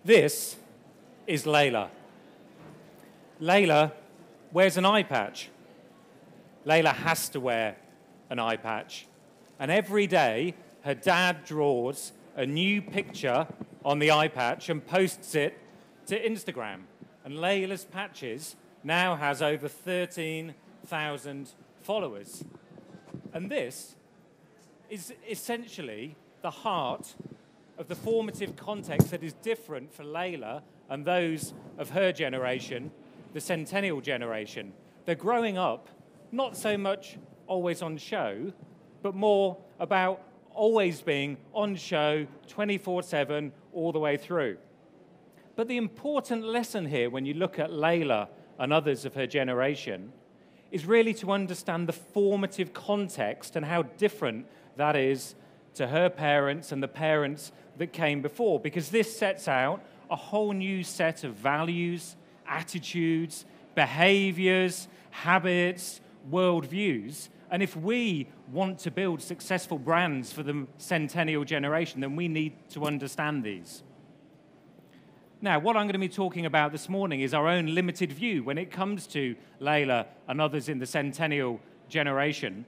This is Layla. Layla wears an eye patch. Layla has to wear an eye patch. And every day, her dad draws a new picture on the eye patch and posts it to Instagram. And Layla's patches now has over 13,000 followers. And this is essentially the heart of the formative context that is different for Layla and those of her generation, the Centennial generation. They're growing up not so much always on show, but more about always being on show 24/7 all the way through. But the important lesson here when you look at Layla and others of her generation is really to understand the formative context and how different that is to her parents and the parents that came before, because this sets out a whole new set of values, attitudes, behaviors, habits, worldviews. And if we want to build successful brands for the Centennial generation, then we need to understand these. Now, what I'm going to be talking about this morning is our own limited view when it comes to Layla and others in the Centennial generation.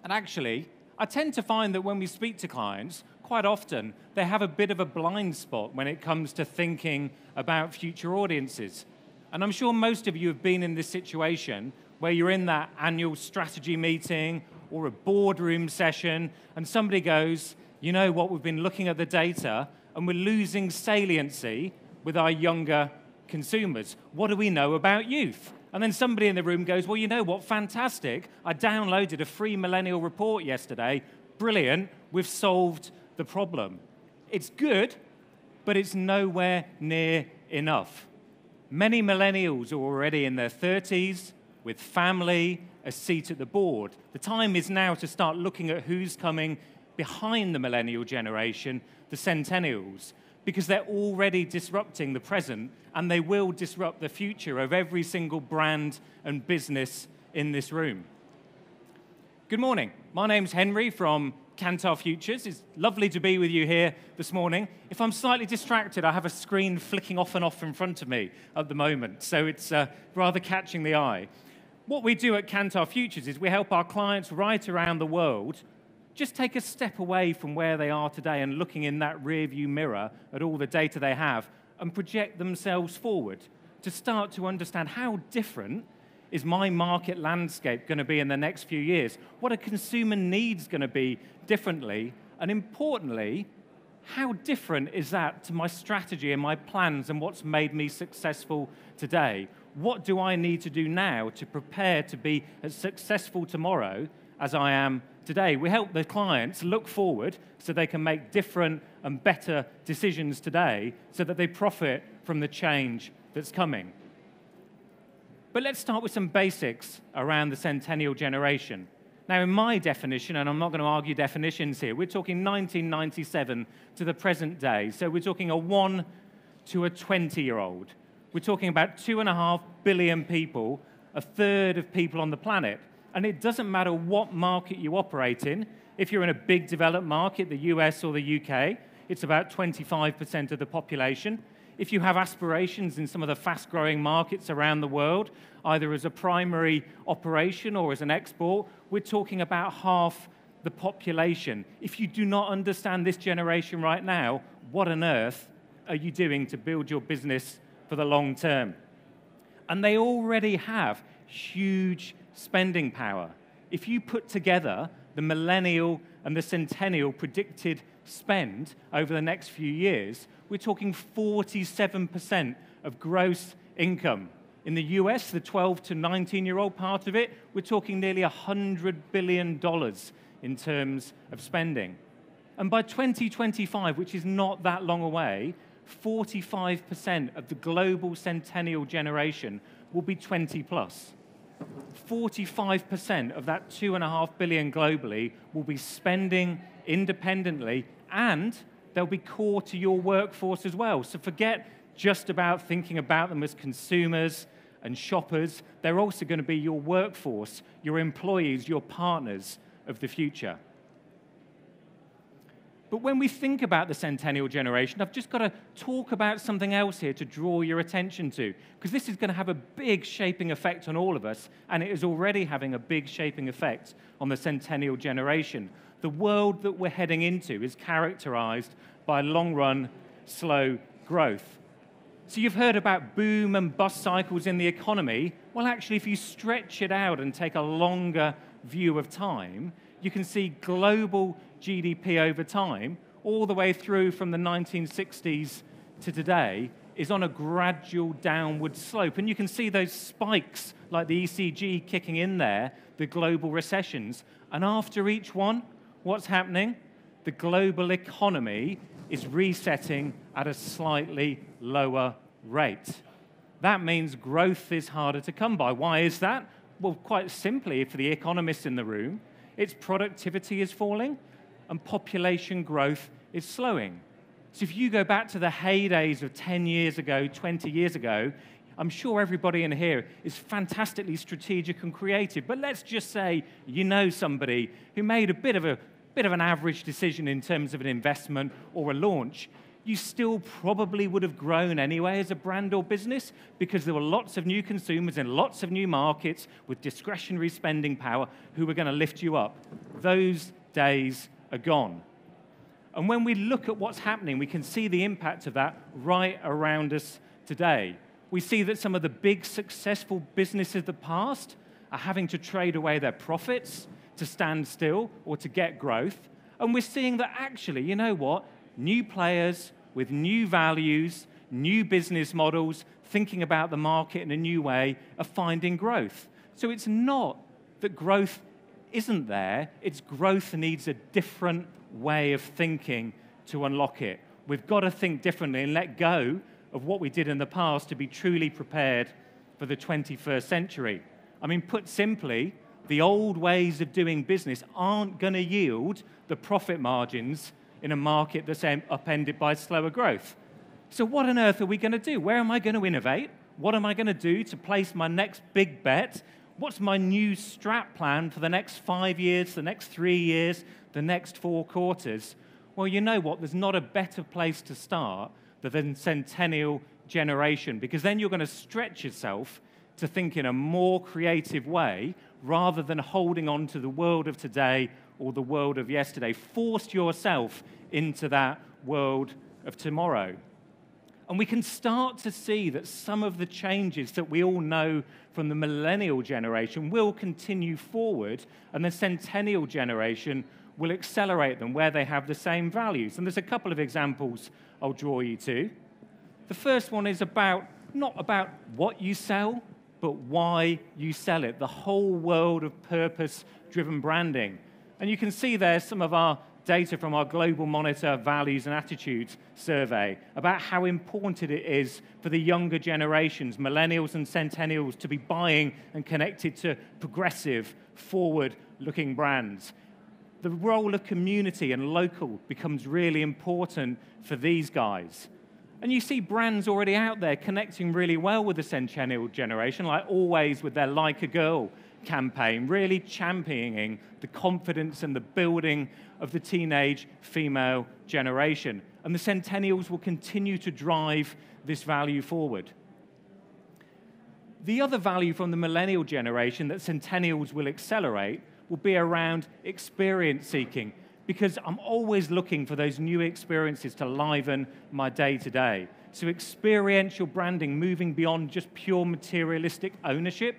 And actually, I tend to find that when we speak to clients, quite often they have a bit of a blind spot when it comes to thinking about future audiences. And I'm sure most of you have been in this situation where you're in that annual strategy meeting or a boardroom session and somebody goes, you know what, we've been looking at the data and we're losing saliency with our younger consumers. What do we know about youth? And then somebody in the room goes, well, you know what, fantastic. I downloaded a free millennial report yesterday. Brilliant, we've solved the problem. It's good, but it's nowhere near enough. Many millennials are already in their 30s, with family, a seat at the board. The time is now to start looking at who's coming behind the millennial generation, the centennials, because they're already disrupting the present and they will disrupt the future of every single brand and business in this room. Good morning. My name's Henry from Kantar Futures. It's lovely to be with you here this morning. If I'm slightly distracted, I have a screen flicking off and off in front of me at the moment, so it's rather catching the eye. What we do at Kantar Futures is we help our clients right around the world just take a step away from where they are today and looking in that rearview mirror at all the data they have and project themselves forward to start to understand how different is my market landscape going to be in the next few years? What are consumer needs going to be differently? And importantly, how different is that to my strategy and my plans and what's made me successful today? What do I need to do now to prepare to be as successful tomorrow as I am today? We help the clients look forward so they can make different and better decisions today so that they profit from the change that's coming. But let's start with some basics around the Centennial generation. Now, in my definition, and I'm not going to argue definitions here, we're talking 1997 to the present day. So we're talking a 1 to a 20-year-old. We're talking about 2.5 billion people, a third of people on the planet. And it doesn't matter what market you operate in. If you're in a big developed market, the US or the UK, it's about 25% of the population. If you have aspirations in some of the fast-growing markets around the world, either as a primary operation or as an export, we're talking about half the population. If you do not understand this generation right now, what on earth are you doing to build your business for the long term? And they already have huge spending power. If you put together the millennial and the centennial predicted spend over the next few years, we're talking 47% of gross income. In the US, the 12 to 19-year-old part of it, we're talking nearly $100 billion in terms of spending. And by 2025, which is not that long away, 45% of the global centennial generation will be 20 plus. 45% of that 2.5 billion globally will be spending independently, and they'll be core to your workforce as well. So forget just about thinking about them as consumers and shoppers. They're also going to be your workforce, your employees, your partners of the future. But when we think about the centennial generation, I've just got to talk about something else here to draw your attention to, because this is going to have a big shaping effect on all of us, and it is already having a big shaping effect on the centennial generation. The world that we're heading into is characterized by long-run, slow growth. So you've heard about boom and bust cycles in the economy. Well, actually, if you stretch it out and take a longer view of time, you can see global GDP over time, all the way through from the 1960s to today, is on a gradual downward slope. And you can see those spikes, like the ECG kicking in there, the global recessions. And after each one, what's happening? The global economy is resetting at a slightly lower rate. That means growth is harder to come by. Why is that? Well, quite simply, for the economists in the room, its productivity is falling and population growth is slowing. So if you go back to the heydays of 10 years ago, 20 years ago, I'm sure everybody in here is fantastically strategic and creative, but let's just say you know somebody who made a bit of an average decision in terms of an investment or a launch. You still probably would have grown anyway as a brand or business because there were lots of new consumers in lots of new markets with discretionary spending power who were going to lift you up. Those days are gone. And when we look at what's happening, we can see the impact of that right around us today. We see that some of the big successful businesses of the past are having to trade away their profits to stand still or to get growth. And we're seeing that actually, you know what? New players with new values, new business models, thinking about the market in a new way, are finding growth. So it's not that growth isn't there, it's growth needs a different way of thinking to unlock it. We've got to think differently and let go of what we did in the past to be truly prepared for the 21st century. I mean, put simply, the old ways of doing business aren't going to yield the profit margins in a market that's upended by slower growth. So what on earth are we going to do? Where am I going to innovate? What am I going to do to place my next big bet? What's my new strat plan for the next 5 years, the next 3 years, the next 4 quarters? Well, you know what? There's not a better place to start than centennial generation, because then you're going to stretch yourself to think in a more creative way rather than holding on to the world of today or the world of yesterday. Force yourself into that world of tomorrow. And we can start to see that some of the changes that we all know from the millennial generation will continue forward, and the centennial generation will accelerate them where they have the same values. And there's a couple of examples I'll draw you to. The first one is not about what you sell, but why you sell it, the whole world of purpose-driven branding. And you can see there some of our data from our Global Monitor Values and Attitudes survey about how important it is for the younger generations, millennials and centennials, to be buying and connected to progressive, forward-looking brands. The role of community and local becomes really important for these guys. And you see brands already out there connecting really well with the centennial generation, like Always with their Like a Girl campaign, really championing the confidence and the building of the teenage female generation. And the centennials will continue to drive this value forward. The other value from the millennial generation that centennials will accelerate will be around experience seeking, because I'm always looking for those new experiences to liven my day-to-day. So experiential branding, moving beyond just pure materialistic ownership,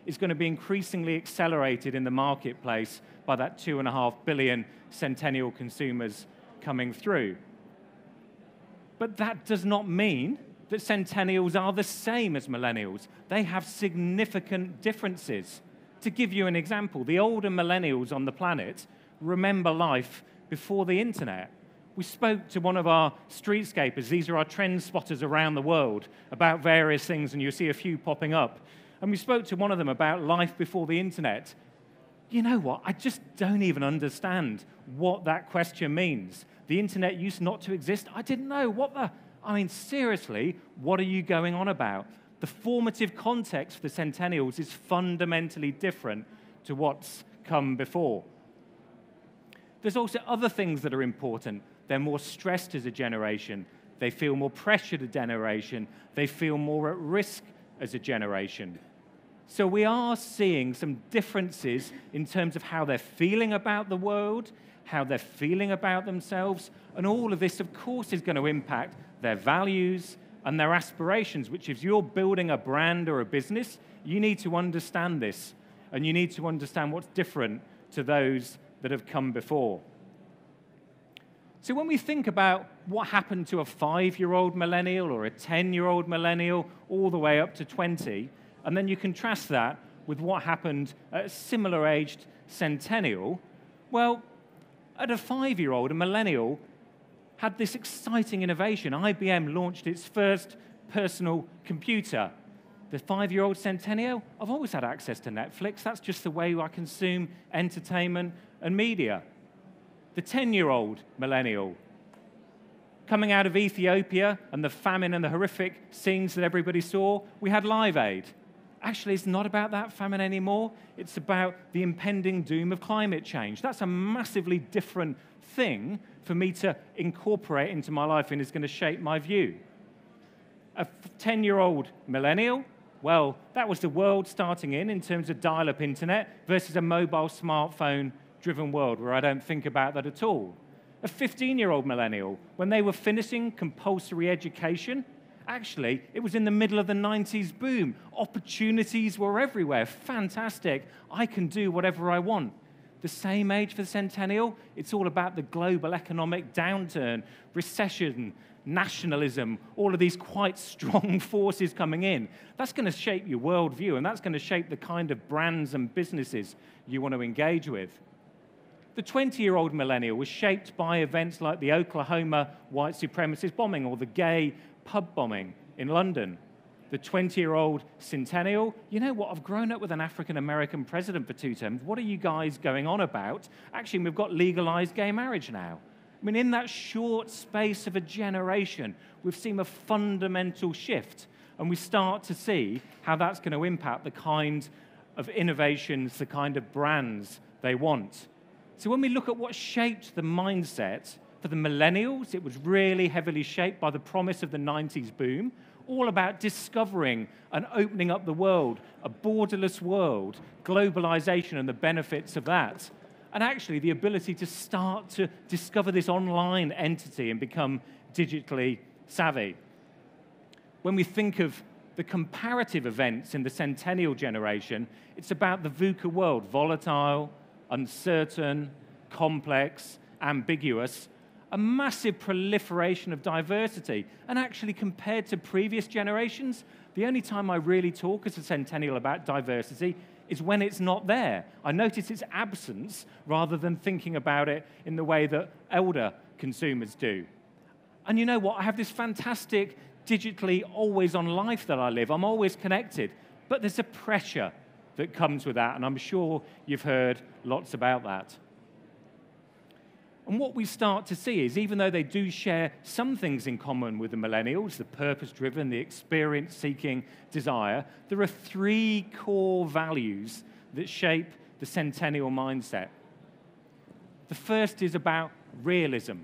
is going to be increasingly accelerated in the marketplace by that 2.5 billion centennial consumers coming through. But that does not mean that centennials are the same as millennials. They have significant differences. To give you an example, the older millennials on the planet remember life before the internet. We spoke to one of our streetscapers, these are our trend spotters around the world, about various things, and you'll see a few popping up. And we spoke to one of them about life before the internet. You know what? I just don't even understand what that question means. The internet used not to exist. I didn't know. I mean, seriously, what are you going on about? The formative context for the centennials is fundamentally different to what's come before. There's also other things that are important. They're more stressed as a generation. They feel more pressured as a generation. They feel more at risk as a generation. So we are seeing some differences in terms of how they're feeling about the world, how they're feeling about themselves, and all of this, of course, is going to impact their values and their aspirations, which if you're building a brand or a business, you need to understand this, and you need to understand what's different to those that have come before. So when we think about what happened to a 5-year-old millennial or a 10-year-old millennial all the way up to 20, and then you contrast that with what happened at a similar-aged centennial, well, at a 5-year-old, a millennial had this exciting innovation. IBM launched its first personal computer. The 5-year-old centennial, I've always had access to Netflix. That's just the way I consume entertainment and media. The 10-year-old millennial, coming out of Ethiopia and the famine and the horrific scenes that everybody saw, we had Live Aid. Actually, it's not about that famine anymore. It's about the impending doom of climate change. That's a massively different thing for me to incorporate into my life, and is going to shape my view. A 10-year-old millennial, well, that was the world starting in terms of dial-up internet versus a mobile smartphone-driven world where I don't think about that at all. A 15-year-old millennial, when they were finishing compulsory education, actually, it was in the middle of the 90s boom. Opportunities were everywhere. Fantastic. I can do whatever I want. The same age for the centennial, it's all about the global economic downturn, recession, nationalism, all of these quite strong forces coming in. That's going to shape your worldview, and that's going to shape the kind of brands and businesses you want to engage with. The 20-year-old millennial was shaped by events like the Oklahoma white supremacist bombing or the gay pub bombing in London. The 20-year-old centennial, you know what, I've grown up with an African-American president for 2 terms. What are you guys going on about? Actually, we've got legalized gay marriage now. I mean, in that short space of a generation, we've seen a fundamental shift, and we start to see how that's going to impact the kind of innovations, the kind of brands they want. So when we look at what shaped the mindset for the millennials, it was really heavily shaped by the promise of the 90s boom, all about discovering and opening up the world, a borderless world, globalization and the benefits of that, and actually the ability to start to discover this online entity and become digitally savvy. When we think of the comparative events in the centennial generation, it's about the VUCA world, volatile, uncertain, complex, ambiguous, a massive proliferation of diversity. And actually, compared to previous generations, the only time I really talk as a centennial about diversity is when it's not there. I notice its absence rather than thinking about it in the way that elder consumers do. And you know what? I have this fantastic digitally always-on life that I live. I'm always connected. But there's a pressure that comes with that, and I'm sure you've heard lots about that. And what we start to see is, even though they do share some things in common with the millennials, the purpose-driven, the experience-seeking desire, there are 3 core values that shape the centennial mindset. The first is about realism.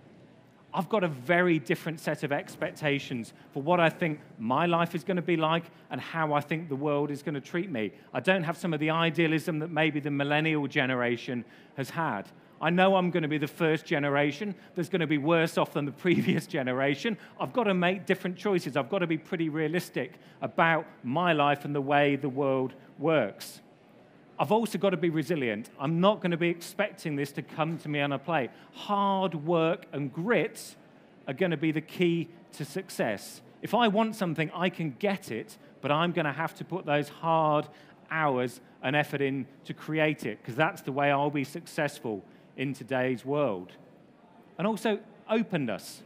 I've got a very different set of expectations for what I think my life is going to be like and how I think the world is going to treat me. I don't have some of the idealism that maybe the millennial generation has had. I know I'm going to be the first generation that's going to be worse off than the previous generation. I've got to make different choices. I've got to be pretty realistic about my life and the way the world works. I've also got to be resilient. I'm not going to be expecting this to come to me on a plate. Hard work and grit are going to be the key to success. If I want something, I can get it, but I'm going to have to put those hard hours and effort in to create it, because that's the way I'll be successful in today's world. And also openness.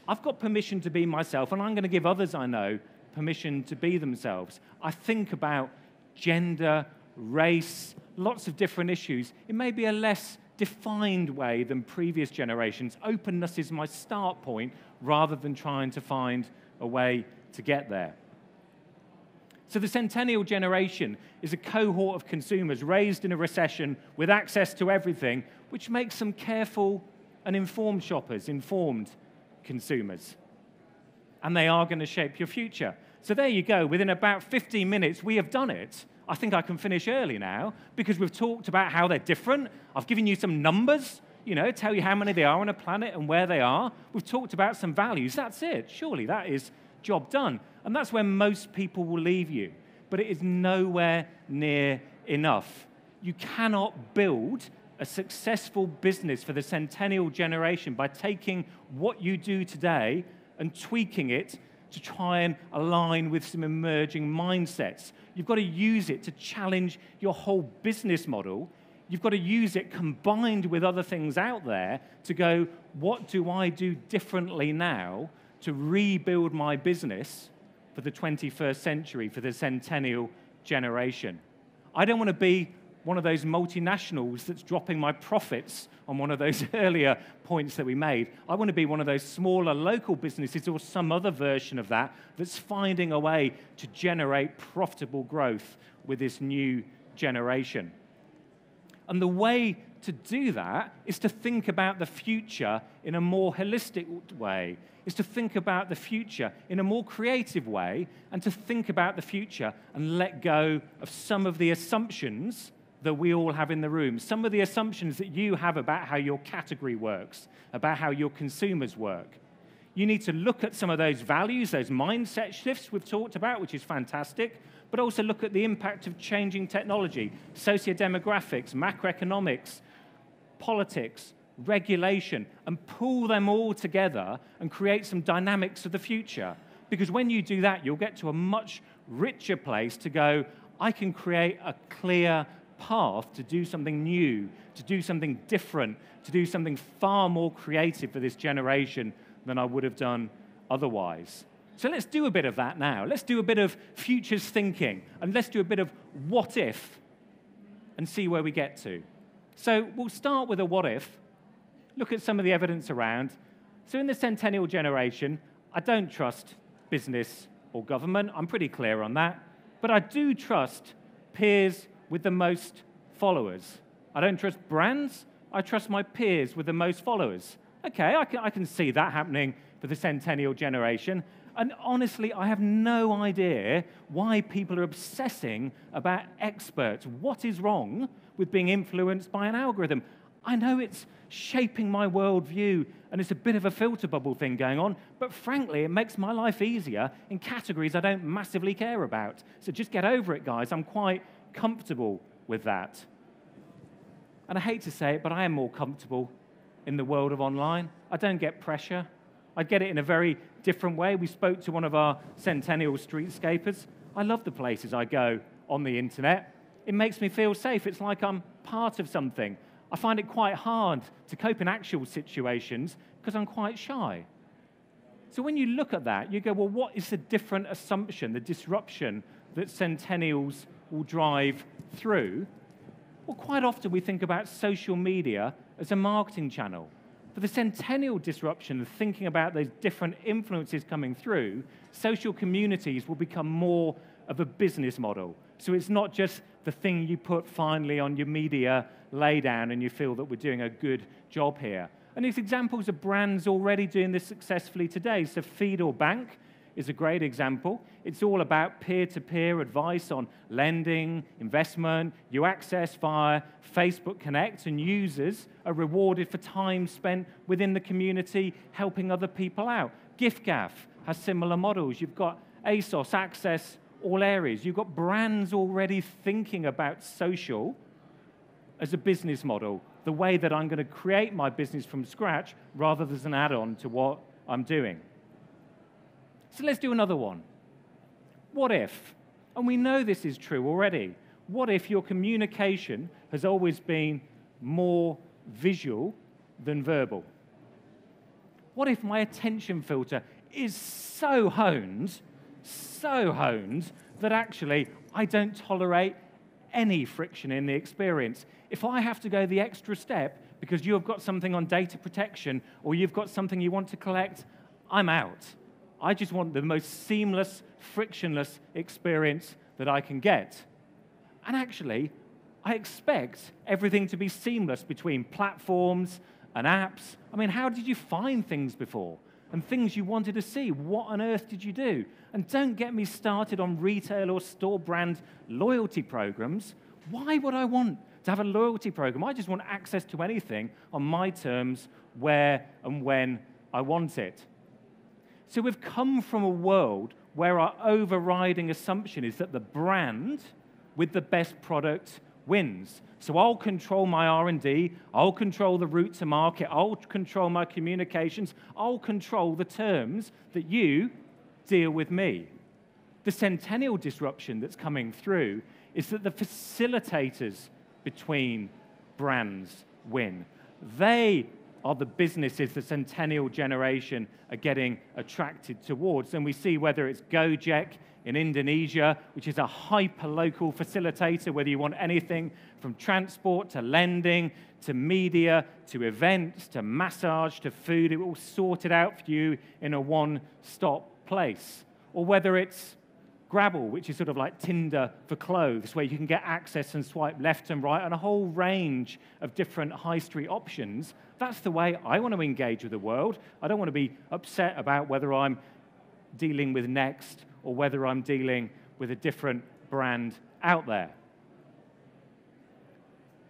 I've got permission to be myself, and I'm going to give others I know permission to be themselves. I think about gender, race, lots of different issues. It may be a less defined way than previous generations. Openness is my start point rather than trying to find a way to get there. So the centennial generation is a cohort of consumers raised in a recession with access to everything, which makes them careful and informed shoppers, informed consumers. And they are going to shape your future. So there you go. Within about 15 minutes, we have done it. I think I can finish early now because we've talked about how they're different. I've given you some numbers, tell you how many they are on a planet and where they are. We've talked about some values. That's it. Surely that is job done. And that's where most people will leave you. But it is nowhere near enough. You cannot build a successful business for the centennial generation by taking what you do today and tweaking it to try and align with some emerging mindsets. You've got to use it to challenge your whole business model. You've got to use it combined with other things out there to go, what do I do differently now to rebuild my business for the 21st century, for the centennial generation? I don't want to be one of those multinationals that's dropping my profits on one of those earlier points that we made. I want to be one of those smaller local businesses or some other version of that that's finding a way to generate profitable growth with this new generation. And the way to do that is to think about the future in a more holistic way, is to think about the future in a more creative way, and to think about the future and let go of some of the assumptions that we all have in the room, some of the assumptions that you have about how your category works, about how your consumers work. You need to look at some of those values, those mindset shifts we've talked about, which is fantastic, but also look at the impact of changing technology, socio-demographics, macroeconomics, politics, regulation, and pull them all together and create some dynamics of the future. Because when you do that, you'll get to a much richer place to go, I can create a clear path to do something new, to do something different, to do something far more creative for this generation than I would have done otherwise. So let's do a bit of that now. Let's do a bit of futures thinking, and let's do a bit of what if, and see where we get to. So we'll start with a what if, look at some of the evidence around. So in the centennial generation, I don't trust business or government. I'm pretty clear on that. But I do trust peers with the most followers. I don't trust brands. I trust my peers with the most followers. Okay, I can see that happening for the centennial generation. And honestly, I have no idea why people are obsessing about experts. What is wrong with being influenced by an algorithm? I know it's shaping my worldview, and it's a bit of a filter bubble thing going on, but frankly, it makes my life easier in categories I don't massively care about. So just get over it, guys. I'm quite comfortable with that. And I hate to say it, but I am more comfortable in the world of online. I don't get pressure. I get it in a very different way. We spoke to one of our centennial streetscapers. I love the places I go on the internet. It makes me feel safe. It's like I'm part of something. I find it quite hard to cope in actual situations because I'm quite shy. So when you look at that, you go, well, what is the different assumption, the disruption that centennials will drive through? Well, quite often we think about social media as a marketing channel. For the centennial disruption, thinking about those different influences coming through, social communities will become more of a business model. So it's not just the thing you put finally on your media laydown and you feel that we're doing a good job here. And there's examples of brands already doing this successfully today. So Feed or Bank is a great example. It's all about peer-to-peer advice on lending, investment. You access via Facebook Connect, and users are rewarded for time spent within the community helping other people out. giffgaff has similar models. You've got ASOS, Access, all areas. You've got brands already thinking about social as a business model, the way that I'm going to create my business from scratch rather than as an add-on to what I'm doing. So let's do another one. What if, and we know this is true already, what if your communication has always been more visual than verbal? What if my attention filter is so honed that actually I don't tolerate any friction in the experience? If I have to go the extra step because you've got something on data protection or you've got something you want to collect, I'm out. I just want the most seamless, frictionless experience that I can get. And actually, I expect everything to be seamless between platforms and apps. I mean, how did you find things before? And things you wanted to see, what on earth did you do? And don't get me started on retail or store brand loyalty programs. Why would I want to have a loyalty program? I just want access to anything on my terms, where and when I want it. So we've come from a world where our overriding assumption is that the brand with the best product wins. So I'll control my R&D, I'll control the route to market, I'll control my communications, I'll control the terms that you deal with me. The centennial disruption that's coming through is that the facilitators between brands win. They are the businesses the centennial generation are getting attracted towards. And we see whether it's Gojek in Indonesia, which is a hyper-local facilitator, whether you want anything from transport to lending to media to events to massage to food, it will sort it out for you in a one-stop place. Or whether it's Grabble, which is sort of like Tinder for clothes, where you can get access and swipe left and right on a whole range of different high street options. That's the way I want to engage with the world. I don't want to be upset about whether I'm dealing with Next or whether I'm dealing with a different brand out there.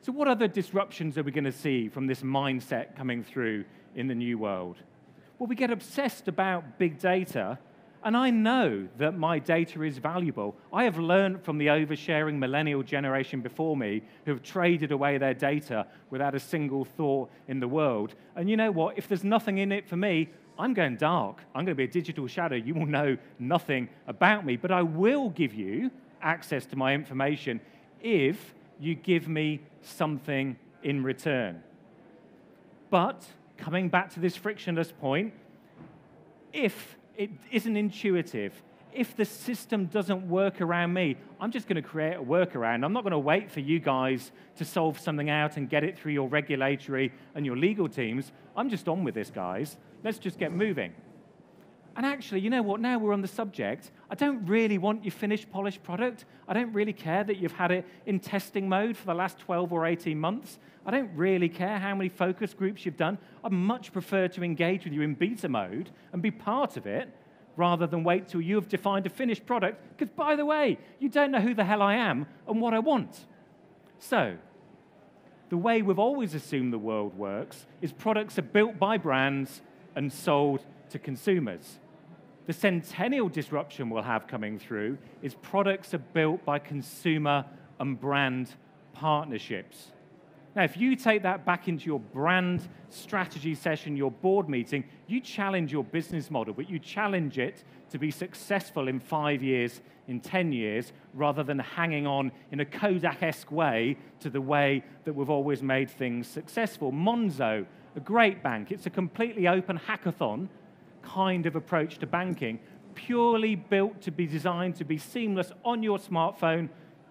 So what other disruptions are we going to see from this mindset coming through in the new world? Well, we get obsessed about big data. And I know that my data is valuable. I have learned from the oversharing millennial generation before me who have traded away their data without a single thought in the world. And you know what? If there's nothing in it for me, I'm going dark. I'm going to be a digital shadow. You will know nothing about me. But I will give you access to my information if you give me something in return. But coming back to this frictionless point, if it isn't intuitive, if the system doesn't work around me, I'm just going to create a workaround. I'm not going to wait for you guys to solve something out and get it through your regulatory and your legal teams. I'm just on with this, guys. Let's just get moving. And actually, you know what? Now we're on the subject, I don't really want your finished, polished product. I don't really care that you've had it in testing mode for the last 12 or 18 months. I don't really care how many focus groups you've done. I'd much prefer to engage with you in beta mode and be part of it rather than wait till you've defined a finished product, because, by the way, you don't know who the hell I am and what I want. So, the way we've always assumed the world works is products are built by brands and sold to consumers. The centennial disruption we'll have coming through is products are built by consumer and brand partnerships. Now, if you take that back into your brand strategy session, your board meeting, you challenge your business model, but you challenge it to be successful in 5 years, in 10 years, rather than hanging on in a Kodak-esque way to the way that we've always made things successful. Monzo, a great bank, it's a completely open hackathon kind of approach to banking, purely built to be designed to be seamless on your smartphone,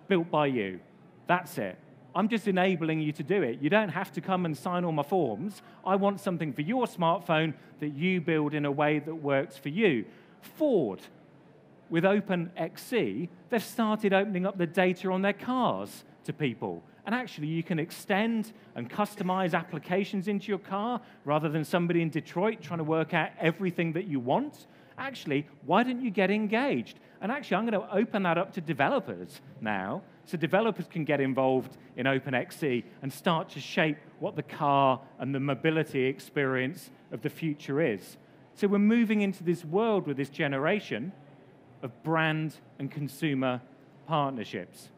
built by you. That's it. I'm just enabling you to do it. You don't have to come and sign all my forms. I want something for your smartphone that you build in a way that works for you. Ford, with OpenXC, they've started opening up the data on their cars to people. And actually, you can extend and customize applications into your car rather than somebody in Detroit trying to work out everything that you want. Actually, why don't you get engaged? And actually, I'm going to open that up to developers now, so developers can get involved in OpenXC and start to shape what the car and the mobility experience of the future is. So we're moving into this world with this generation of brand and consumer partnerships.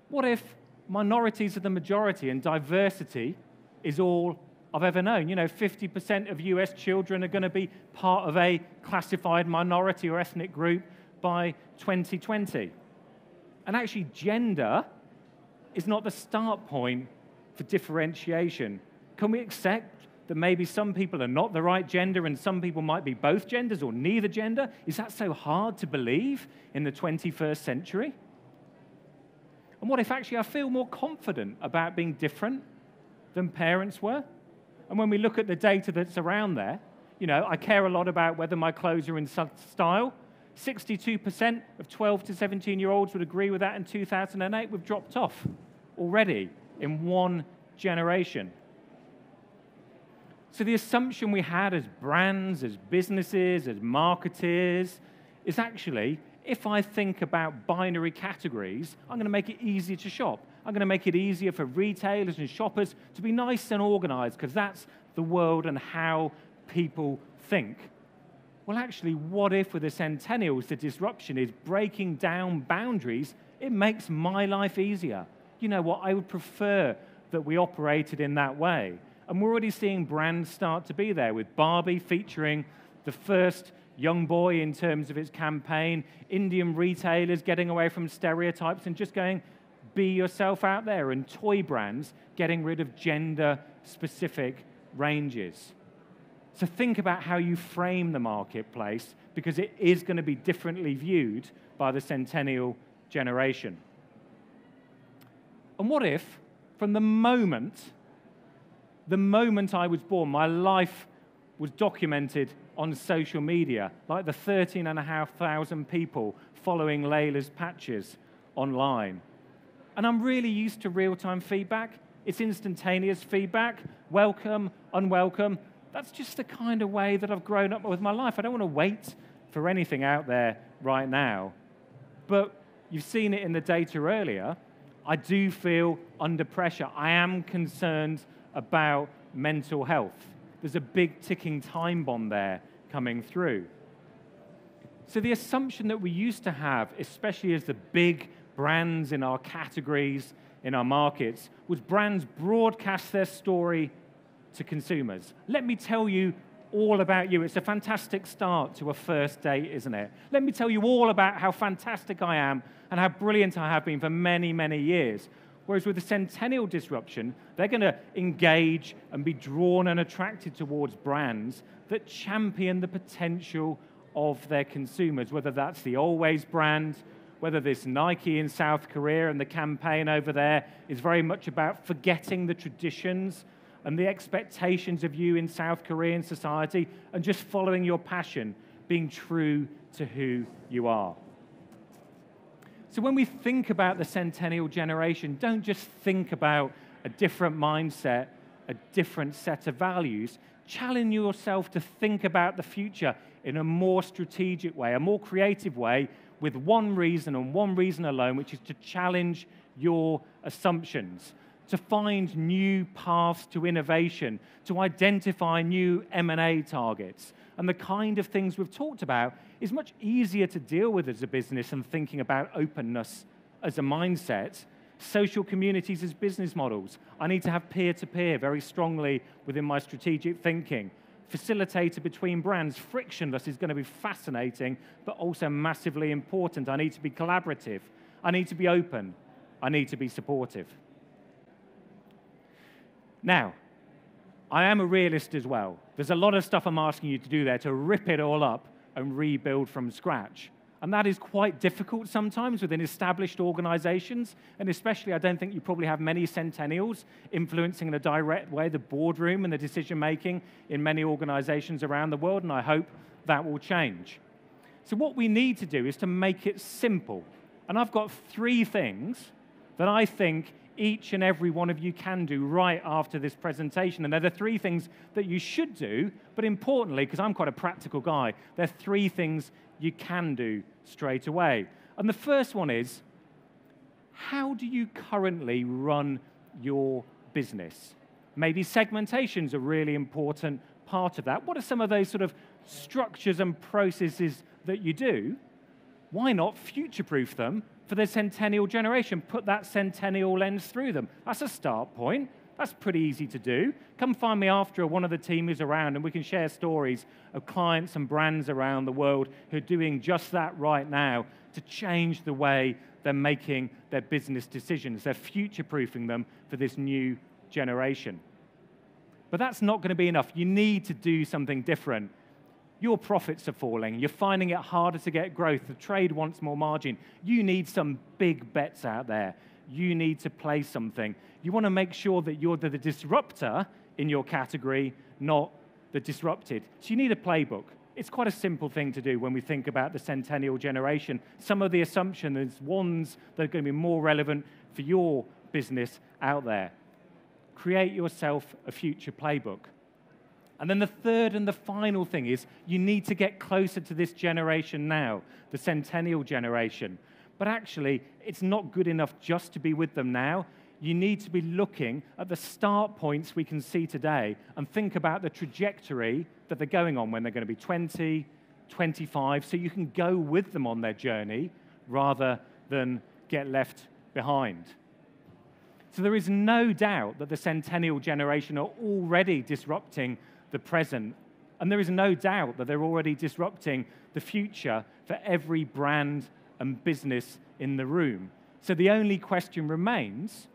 What if minorities are the majority and diversity is all I've ever known? You know, 50% of US children are going to be part of a classified minority or ethnic group by 2020. And actually, gender is not the start point for differentiation. Can we accept that maybe some people are not the right gender and some people might be both genders or neither gender? Is that so hard to believe in the 21st century? And what if actually I feel more confident about being different than parents were? And when we look at the data that's around there, you know, I care a lot about whether my clothes are in style. 62% of 12 to 17-year-olds would agree with that in 2008. We've dropped off already in one generation. So the assumption we had as brands, as businesses, as marketers, is actually, if I think about binary categories, I'm going to make it easier to shop. I'm going to make it easier for retailers and shoppers to be nice and organized, because that's the world and how people think. Well, actually, what if with the Centennials, the disruption is breaking down boundaries? It makes my life easier. You know what? I would prefer that we operated in that way. And we're already seeing brands start to be there, with Barbie featuring the first young boy in terms of its campaign, Indian retailers getting away from stereotypes and just going, be yourself out there, and toy brands getting rid of gender-specific ranges. So think about how you frame the marketplace, because it is going to be differently viewed by the Centennial generation. And what if, from the moment I was born, my life was documented on social media, like the 13,500 people following Layla's patches online. And I'm really used to real-time feedback. It's instantaneous feedback, welcome, unwelcome. That's just the kind of way that I've grown up with my life. I don't want to wait for anything out there right now. But you've seen it in the data earlier. I do feel under pressure. I am concerned about mental health. There's a big ticking time bomb there coming through. So the assumption that we used to have, especially as the big brands in our categories, in our markets, was brands broadcast their story to consumers. Let me tell you all about you. It's a fantastic start to a first date, isn't it? Let me tell you all about how fantastic I am and how brilliant I have been for many, many years. Whereas with the Centennial disruption, they're going to engage and be drawn and attracted towards brands that champion the potential of their consumers, whether that's the Always brand, whether this Nike in South Korea and the campaign over there is very much about forgetting the traditions and the expectations of you in South Korean society and just following your passion, being true to who you are. So when we think about the Centennial generation, don't just think about a different mindset, a different set of values. Challenge yourself to think about the future in a more strategic way, a more creative way, with one reason and one reason alone, which is to challenge your assumptions, to find new paths to innovation, to identify new M&A targets. And the kind of things we've talked about is much easier to deal with as a business than thinking about openness as a mindset, social communities as business models. I need to have peer-to-peer very strongly within my strategic thinking. Facilitator between brands, frictionless, is going to be fascinating, but also massively important. I need to be collaborative. I need to be open. I need to be supportive. Now, I am a realist as well. There's a lot of stuff I'm asking you to do there, to rip it all up and rebuild from scratch. And that is quite difficult sometimes within established organizations, and especially I don't think you probably have many Centennials influencing in a direct way the boardroom and the decision-making in many organizations around the world, and I hope that will change. So what we need to do is to make it simple. And I've got 3 things that I think each and every one of you can do right after this presentation. And they're the 3 things that you should do, but importantly, because I'm quite a practical guy, they're 3 things you can do straight away. And the first one is, how do you currently run your business? Maybe segmentation's a really important part of that. What are some of those sort of structures and processes that you do? Why not future-proof them for the Centennial generation? Put that Centennial lens through them. That's a start point. That's pretty easy to do. Come find me after one of the team is around and we can share stories of clients and brands around the world who are doing just that right now to change the way they're making their business decisions. They're future-proofing them for this new generation. But that's not going to be enough. You need to do something different. Your profits are falling. You're finding it harder to get growth. The trade wants more margin. You need some big bets out there. You need to play something. You want to make sure that you're the disruptor in your category, not the disrupted. So you need a playbook. it's quite a simple thing to do when we think about the centennial generation. Some of the assumptions, ones that are going to be more relevant for your business out there. Create yourself a future playbook. And then the third and the final thing is you need to get closer to this generation now, the centennial generation. But actually, it's not good enough just to be with them now. You need to be looking at the start points we can see today and think about the trajectory that they're going on when they're going to be 20, 25, so you can go with them on their journey rather than get left behind. So there is no doubt that the centennial generation are already disrupting the present, and there is no doubt that they're already disrupting the future for every brand and business in the room. So the only question remains,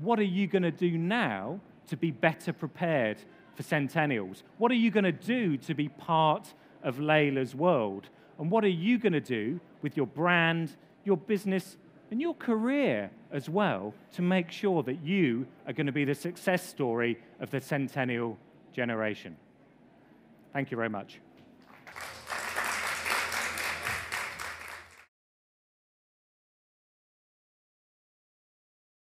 what are you going to do now to be better prepared for centennials? What are you going to do to be part of Layla's world? And what are you going to do with your brand, your business, and your career as well to make sure that you are going to be the success story of the centennial generation? Thank you very much.